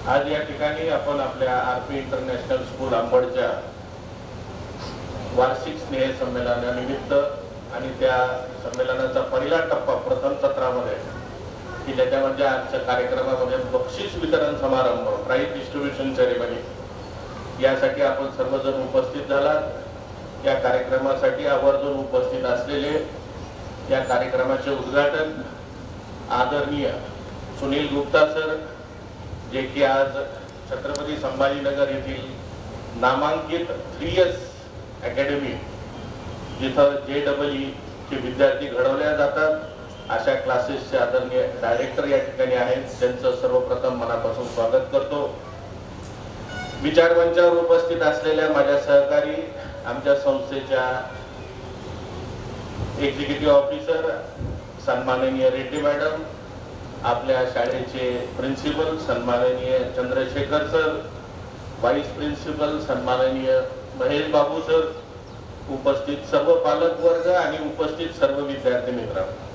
आज या ठिकाणी आपण आपल्या आरपी इंटरनॅशनल स्कूल अंबडच्या वार्षिक स्नेह संमेलनानिमित्त आणि त्या संमेलनाचा पहिला टप्पा प्रथम सत्रामध्ये की ज्याच्यामध्ये आजच्या कार्यक्रमामध्ये बक्षीस वितरण समारंभ प्राइज डिस्ट्रीब्युशन सेरेमनी यासाठी आपण सर्वजण उपस्थित झालात। या कार्यक्रमासाठी आवर्जून उपस्थित असलेले या कार्यक्रमाचे उद्घाटन आदरणीय सुनील गुप्ता सर, जे की आज छत्रपती संभाजीनगर येथील नामांकित 3S अकॅडमी जिथं JEE चे विद्यार्थी घडवल्या जातात अशा क्लासेसचे आदरणीय डायरेक्टर या ठिकाणी आहेत, त्यांचं सर्वप्रथम मनापासून स्वागत करतो। विचारमंचावर उपस्थित असलेल्या माझ्या सहकारी आमच्या संस्थेच्या एक्झिक्युटिव्ह ऑफिसर सन्माननीय रेड्डी मॅडम, आपल्या शाळेचे प्रिन्सिपल सन्माननीय चंद्रशेखर सर, वाईस प्रिन्सिपल सन्माननीय महेश बाबू सर, उपस्थित सर्व पालक वर्ग आणि उपस्थित सर्व विद्यार्थी मित्रांनो,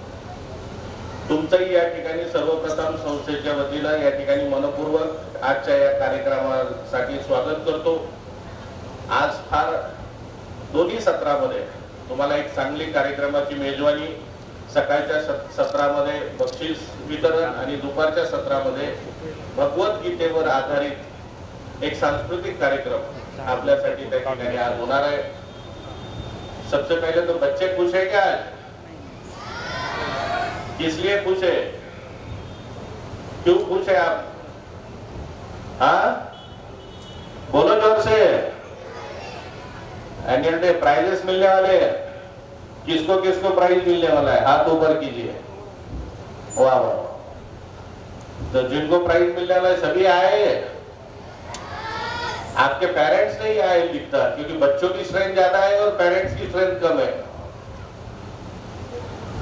तुमचंही या ठिकाणी सर्वप्रथम संस्थेच्या वतीनं या ठिकाणी मनपूर्वक आजच्या या कार्यक्रमासाठी स्वागत करतो। आज फार दोन्ही सत्रामध्ये तुम्हाला एक चांगली कार्यक्रमाची मेजवानी, सकाळच्या सत्रामध्ये बक्षीस वितरण आणि दुपारच्या सत्रामध्ये भगवद्गीतेवर आधारित एक सांस्कृतिक कार्यक्रम आपल्यासाठी त्या ठिकाणी आज होणार आहे। सबसे पहले तो बच्चे खुश है क्या? किस लिए खुश है? क्यों खुश है आप? हाँ, बोलो जोर से। एनुअल डे प्राइजेस मिलने वाले हैं, किसको किसको प्राइज मिलने वाला है हाथ ऊपर कीजिए। वाह वाह, तो जिनको प्राइज मिलने वाला है सभी आए। आपके पेरेंट्स नहीं आए दिखता, क्योंकि बच्चों की स्ट्रेंथ ज्यादा है और पेरेंट्स की स्ट्रेंथ कम है।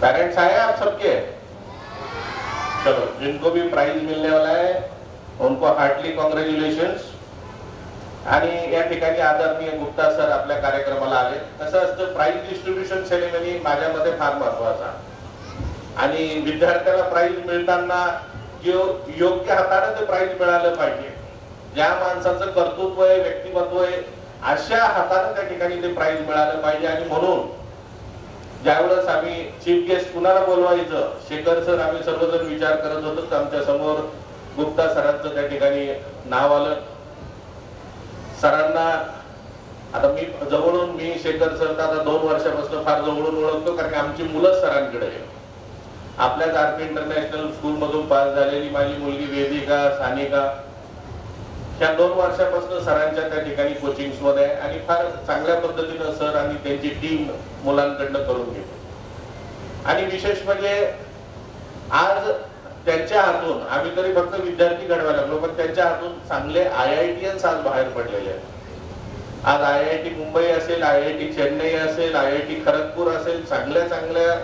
पेरेंट्स आए आप सबके? चलो, जिनको भी प्राइज मिलने वाला है उनको हार्टली कॉंग्रॅच्युलेशन्स। आणि या ठिकाणी आदरणीय गुप्ता सर आपल्या कार्यक्रमाला आले। कसं असतं, प्राइज डिस्ट्रीब्युशन सेरेमनी माझ्यामध्ये फार महत्वाचा आणि विद्यार्थ्याला प्राइज मिळताना योग्य हाताने ते प्राइज मिळालं पाहिजे। ज्या माणसाचं कर्तृत्व आहे, व्यक्तिमत्व आहे, अशा हाताने त्या ठिकाणी ते प्राइज मिळालं पाहिजे। आणि म्हणून ज्यावेळेस आम्ही चीफ गेस्ट कुणाला बोलवायचं, शेखर सर, आम्ही सर्वजण विचार करत होतो तर आमच्या समोर गुप्ता सरांचं त्या ठिकाणी नाव आलं। सरांना आता मी शेखर सर आता 2 वर्षापासून फार जवळून ओळखतो, कारण आमची मुलं सरांकडे आपल्याच आरपी इंटरनॅशनल स्कूल मधून पास झालेली माझी मुलगी वेदिका, सानिका ह्या 2 वर्षापासून सरांच्या त्या ठिकाणी कोचिंग्स मध्ये आहे आणि फार चांगल्या पद्धतीनं सर आणि त्यांची टीम मुलांकडनं करून घेते। आणि विशेष म्हणजे आज त्यांच्या हातून आम्ही तरी फक्त विद्यार्थी घडवायला लागलो, पण त्यांच्या हातून चांगले IITians आज बाहेर पडलेले आहेत। आज IIT मुंबई असेल, IIT चेन्नई असेल, IIT खरगपूर असेल, चांगल्या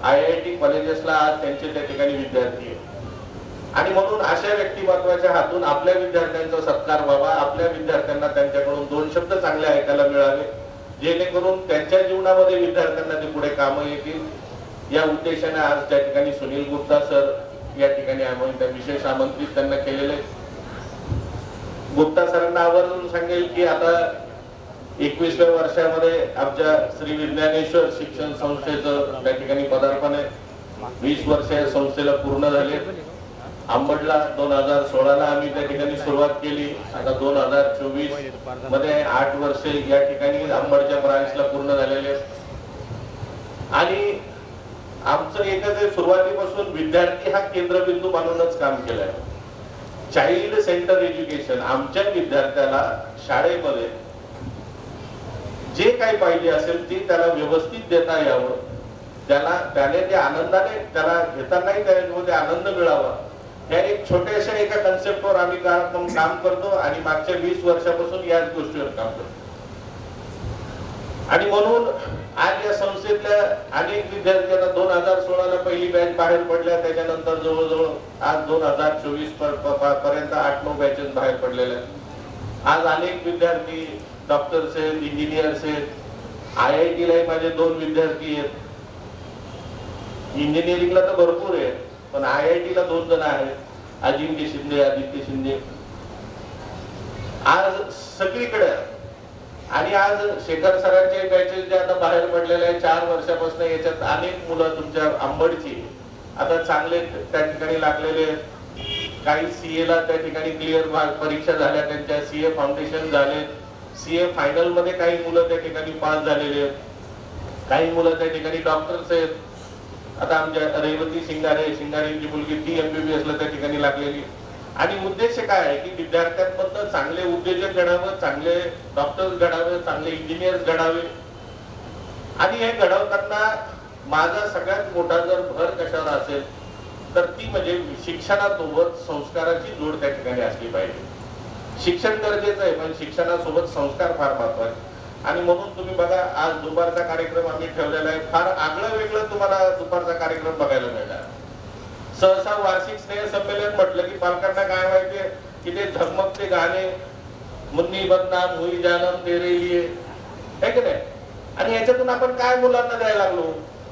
IIT कॉलेजेसला आज त्यांचे त्या ठिकाणी विद्यार्थी आहेत। आणि म्हणून अशा व्यक्तिमत्वाच्या हातून आपल्या विद्यार्थ्यांचा सत्कार व्हावा, आपल्या विद्यार्थ्यांना त्यांच्याकडून 2 शब्द चांगले ऐकायला मिळावे, जेणेकरून त्यांच्या जीवनामध्ये विद्यार्थ्यांना ते पुढे कामं येतील। या उद्देशाने आज त्या ठिकाणी सुनील गुप्ता सर या ठिकाणी आम्ही विशेष आमंत्रित त्यांना केलेले। गुप्ता सरांना आवर्जून सांगेल की आता 21व्या वर्षामध्ये आमच्या श्री विज्ञानेश्वर शिक्षण संस्थेचं त्या ठिकाणी पदार्पण आहे। 20 वर्ष या संस्थेला पूर्ण झाले। अंबडला 2016ला आम्ही त्या ठिकाणी सुरुवात केली, आता 2024 मध्ये 8 वर्ष या ठिकाणी अंबडच्या ब्रांचला पूर्ण झालेले। आणि आमचं एकच सुरुवातीपासून विद्यार्थी हा केंद्रबिंदू मानूनच काम केलंय। चाइल्ड सेंटर एज्युकेशन, आमच्या विद्यार्थ्याला शाळेमध्ये जे काही पाहिजे असेल ते त्याला व्यवस्थित देता यावं, त्याने ते आनंदाने त्याला घेतानाही त्यामध्ये आनंद मिळावा, या एक छोट्याशा एका कन्सेप्टवर आम्ही काम करतो आणि मागच्या 20 वर्षापासून याच गोष्टीवर काम करतो। आणि म्हणून आज या संस्थेतल्या अनेक विद्यार्थ्यांना 2016ला पहिली बॅच बाहेर पडल्या, त्याच्यानंतर जवळजवळ आज 2024 पर्यंत 8-9 बॅचेस बाहेर पडलेल्या आहेत। आज अनेक विद्यार्थी डॉक्टर्स आहेत, इंजिनियर्स आहेत, IITला माझे 2 विद्यार्थी आहेत, इंजिनिअरिंगला तर भरपूर आहेत, पण IITला 2 जण आहेत, अजिंक्य शिंदे, आदित्य शिंदे। आज सगळीकडे. आणि आज शेखर सरांचे बॅचेस जे आता बाहेर पडलेले आहे 4 वर्षापासून, याच्यात अनेक मुलं तुमच्या आंबडची आता चांगले त्या ठिकाणी लागलेले आहेत. काही सीए ला त्या ठिकाणी क्लिअर परीक्षा झाल्या, त्यांच्या सीए फाउंडेशन झाले, सीए फायनल मध्ये काही मुलं त्या ठिकाणी पास झालेले आहेत, काही मुलं त्या ठिकाणी डॉक्टर्स आहेत. आता आमच्या रेवती शिंगारेची मुलगी ती MBBS ला त्या ठिकाणी लागलेली. आणि उद्देश काय आहे की विद्यार्थ्यांमधनं चांगले उद्योजक घडावं, चांगले डॉक्टर्स घडावे, चांगले इंजिनियर्स घडावे. आणि हे घडवताना माझा सगळ्यात मोठा जर भर कशावर असेल तर ती म्हणजे शिक्षणासोबत संस्काराची जोड त्या ठिकाणी असली पाहिजे. शिक्षण गरजेचं आहे, पण शिक्षणासोबत संस्कार फार महत्वाचे. आणि म्हणून तुम्ही बघा, आज दुपारचा कार्यक्रम आम्ही ठेवलेला आहे. फार आगळं वेगळं तुम्हाला दुपारचा कार्यक्रम बघायला मिळणार. सहसा वार्षिक स्नेह संमेलन म्हटलं की पालकांना काय माहितीये की ते झगमगते गाणे, मुन्नी बदनाम हुई जानम तेरे लिए, है की नाही. आणि याच्यातून आपण काय मुलांना द्यायला लागलो,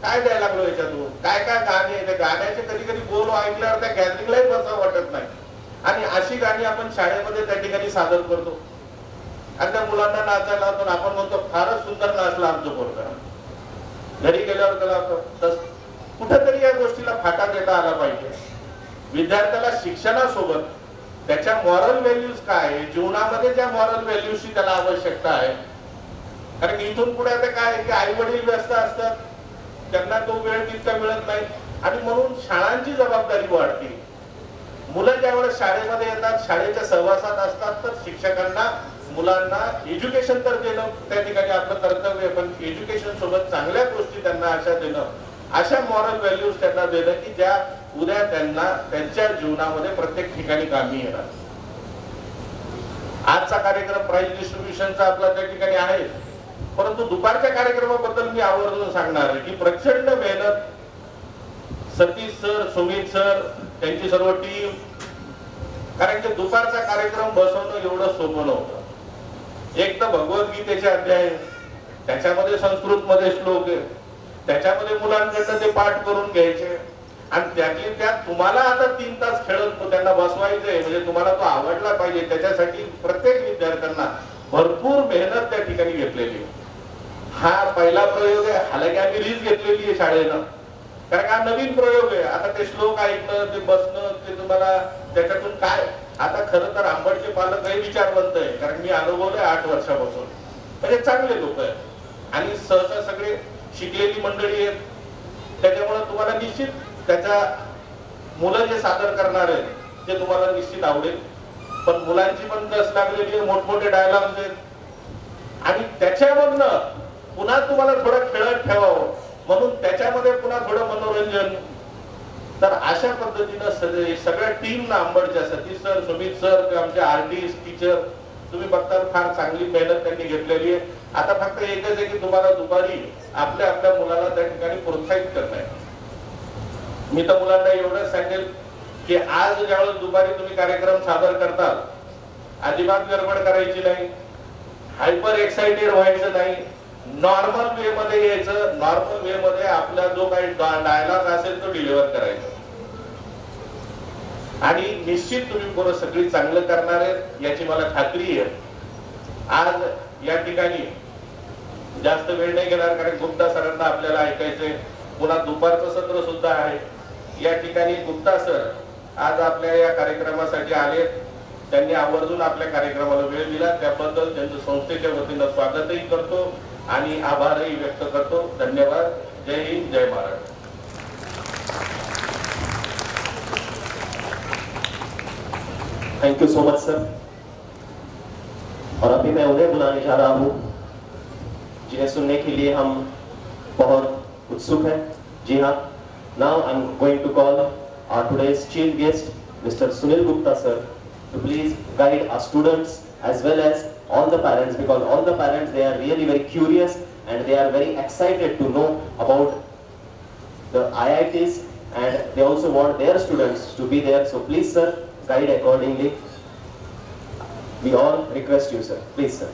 काय द्यायला लागलो याच्यातून, काय काय गाणे. त्या गाण्याचे कधी कधी बोल ऐकल्यावर त्या गॅदरिंगलाही बसावं वाटत नाही. आणि अशी गाणी आपण शाळेमध्ये त्या ठिकाणी सादर करतो आणि त्या मुलांना नाचायला लावतो. आपण म्हणतो फारच सुंदर नाचला आमचं पोरगा. घरी गेल्यावर त्याला कुठेतरी या गोष्टीला फाटा देता आला पाहिजे. विद्यार्थ्याला शिक्षणासोबत त्याच्या मॉरल व्हॅल्यूज काय आहे, जीवनामध्ये ज्या मॉरल व्हॅल्यूजची त्याला आवश्यकता आहे. कारण इथून पुढे आता काय की आई वडील व्यस्त असतात, त्यांना तो वेळ तितका मिळत नाही. आणि म्हणून शाळांची जबाबदारी वाढते. मुलं ज्यावेळेस शाळेमध्ये येतात, शाळेच्या सहवासात असतात, तर शिक्षकांना मुलांना एज्युकेशन तर देणं त्या ठिकाणी आपलं कर्तव्य आहे. पण एज्युकेशन सोबत चांगल्या गोष्टी त्यांना अशा देणं, अशा मॉरल व्हॅल्यूज त्यांना देणं की ज्या उद्या त्यांना त्यांच्या जीवनामध्ये प्रत्येक ठिकाणी कामी येणार. आजचा कार्यक्रम प्राइज डिस्ट्रीब्युशनचा आपला त्या ठिकाणी आहे, परंतु दुपारच्या कार्यक्रमाबद्दल मी आवर्जून सांगणार आहे की प्रचंड मेहनत सतीश सर, सुमित सर, त्यांची सर्व टीम. कारण की दुपारचा कार्यक्रम बसवणं एवढं सोपं नव्हतं. एक तर भगवद्गीतेचे अध्याय, त्याच्यामध्ये संस्कृत मध्ये श्लोक आहे, त्याच्यामध्ये मुलांकडनं ते पाठ करून घ्यायचे. आणि त्यातली त्यात तुम्हाला आता 3 तास खेळत त्यांना बसवायचंय, म्हणजे तुम्हाला तो आवडला पाहिजे. त्याच्यासाठी प्रत्येक विद्यार्थ्यांना भरपूर मेहनत त्या ठिकाणी घेतलेली. हा पहिला प्रयोग आहे, हालाकी आम्ही रिस्क घेतलेली आहे शाळेनं, कारण हा नवीन प्रयोग आहे. आता ते श्लोक ऐकणं, ते बसणं, ते तुम्हाला त्याच्यातून काय. आता खरं तर आंबडचे पालक काही विचारवंत आहे, कारण मी अनुभवलंय 8 वर्षापासून. म्हणजे चांगले लोक आहेत आणि सहसा सगळे शिकलेली मंडळी आहेत. त्याच्यामुळे तुम्हाला निश्चित त्याच्या मुलं जे सादर करणार आहेत ते तुम्हाला निश्चित आवडेल. पण मुलांची पण कस लागलेली आहे, मोठमोठे डायलॉग्स आहेत. आणि त्याच्यावरनं पुन्हा तुम्हाला थोडं खेळत ठेवावं म्हणून त्याच्यामध्ये पुन्हा थोडं मनोरंजन. तर अशा पद्धतीनं सगळ्या टीमना आंबडच्या सतीश सर, सुमित सर, आमचे आर्टिस्ट, टीचर, तुम्ही बघता फार चांगली मेहनत त्यांनी घेतलेली आहे. आता फक्त एकच आहे की तुम्हाला दुपारी आपल्या आपल्या मुलाला त्या ठिकाणी प्रोत्साहित करणं आहे. मी तर मुलांना एवढंच सांगेल की आज ज्यावेळेस दुपारी तुम्ही कार्यक्रम सादर करताल, अजिबात गडबड करायची नाही, हायपर एक्साइटेड व्हायचं नाही, नॉर्मल वे मध्ये यायचं. नॉर्मल वे मध्ये आपला जो काही डायलॉग असेल तो डिलिव्हर करायचा. आणि निश्चित तुम्ही पोरं सगळी चांगलं करणार आहे याची मला खात्री आहे. आज या ठिकाणी जास्त वेळ नाही घेणार, कारण गुप्ता सरांना आपल्याला ऐकायचंय. पुन्हा दुपारचं सत्र सुद्धा आहे. या ठिकाणी गुप्ता सर आज आपल्या या कार्यक्रमासाठी आले. त्यांनी आवर्जून आपल्या कार्यक्रमाला वेळ दिला, त्याबद्दल त्यांचं संस्थेच्या वतीनं स्वागतही करतो आणि आभारही व्यक्त करतो. धन्यवाद. जय हिंद, जय Maharashtra. Thank you so much sir. और अभी मैं उन्हें बुलाने जा रहा हूँ जिन्हें सुनने के लिए हम बहुत उत्सुक हैं. जी हाँ, now I am going to call our today's chief guest mister Sunil Gupta sir to please guide our students as well as all the parents, because all the parents, they are really very curious and they are very excited to know about the IITs and they also want their students to be there. So please sir, guide accordingly. We all request you sir, please sir.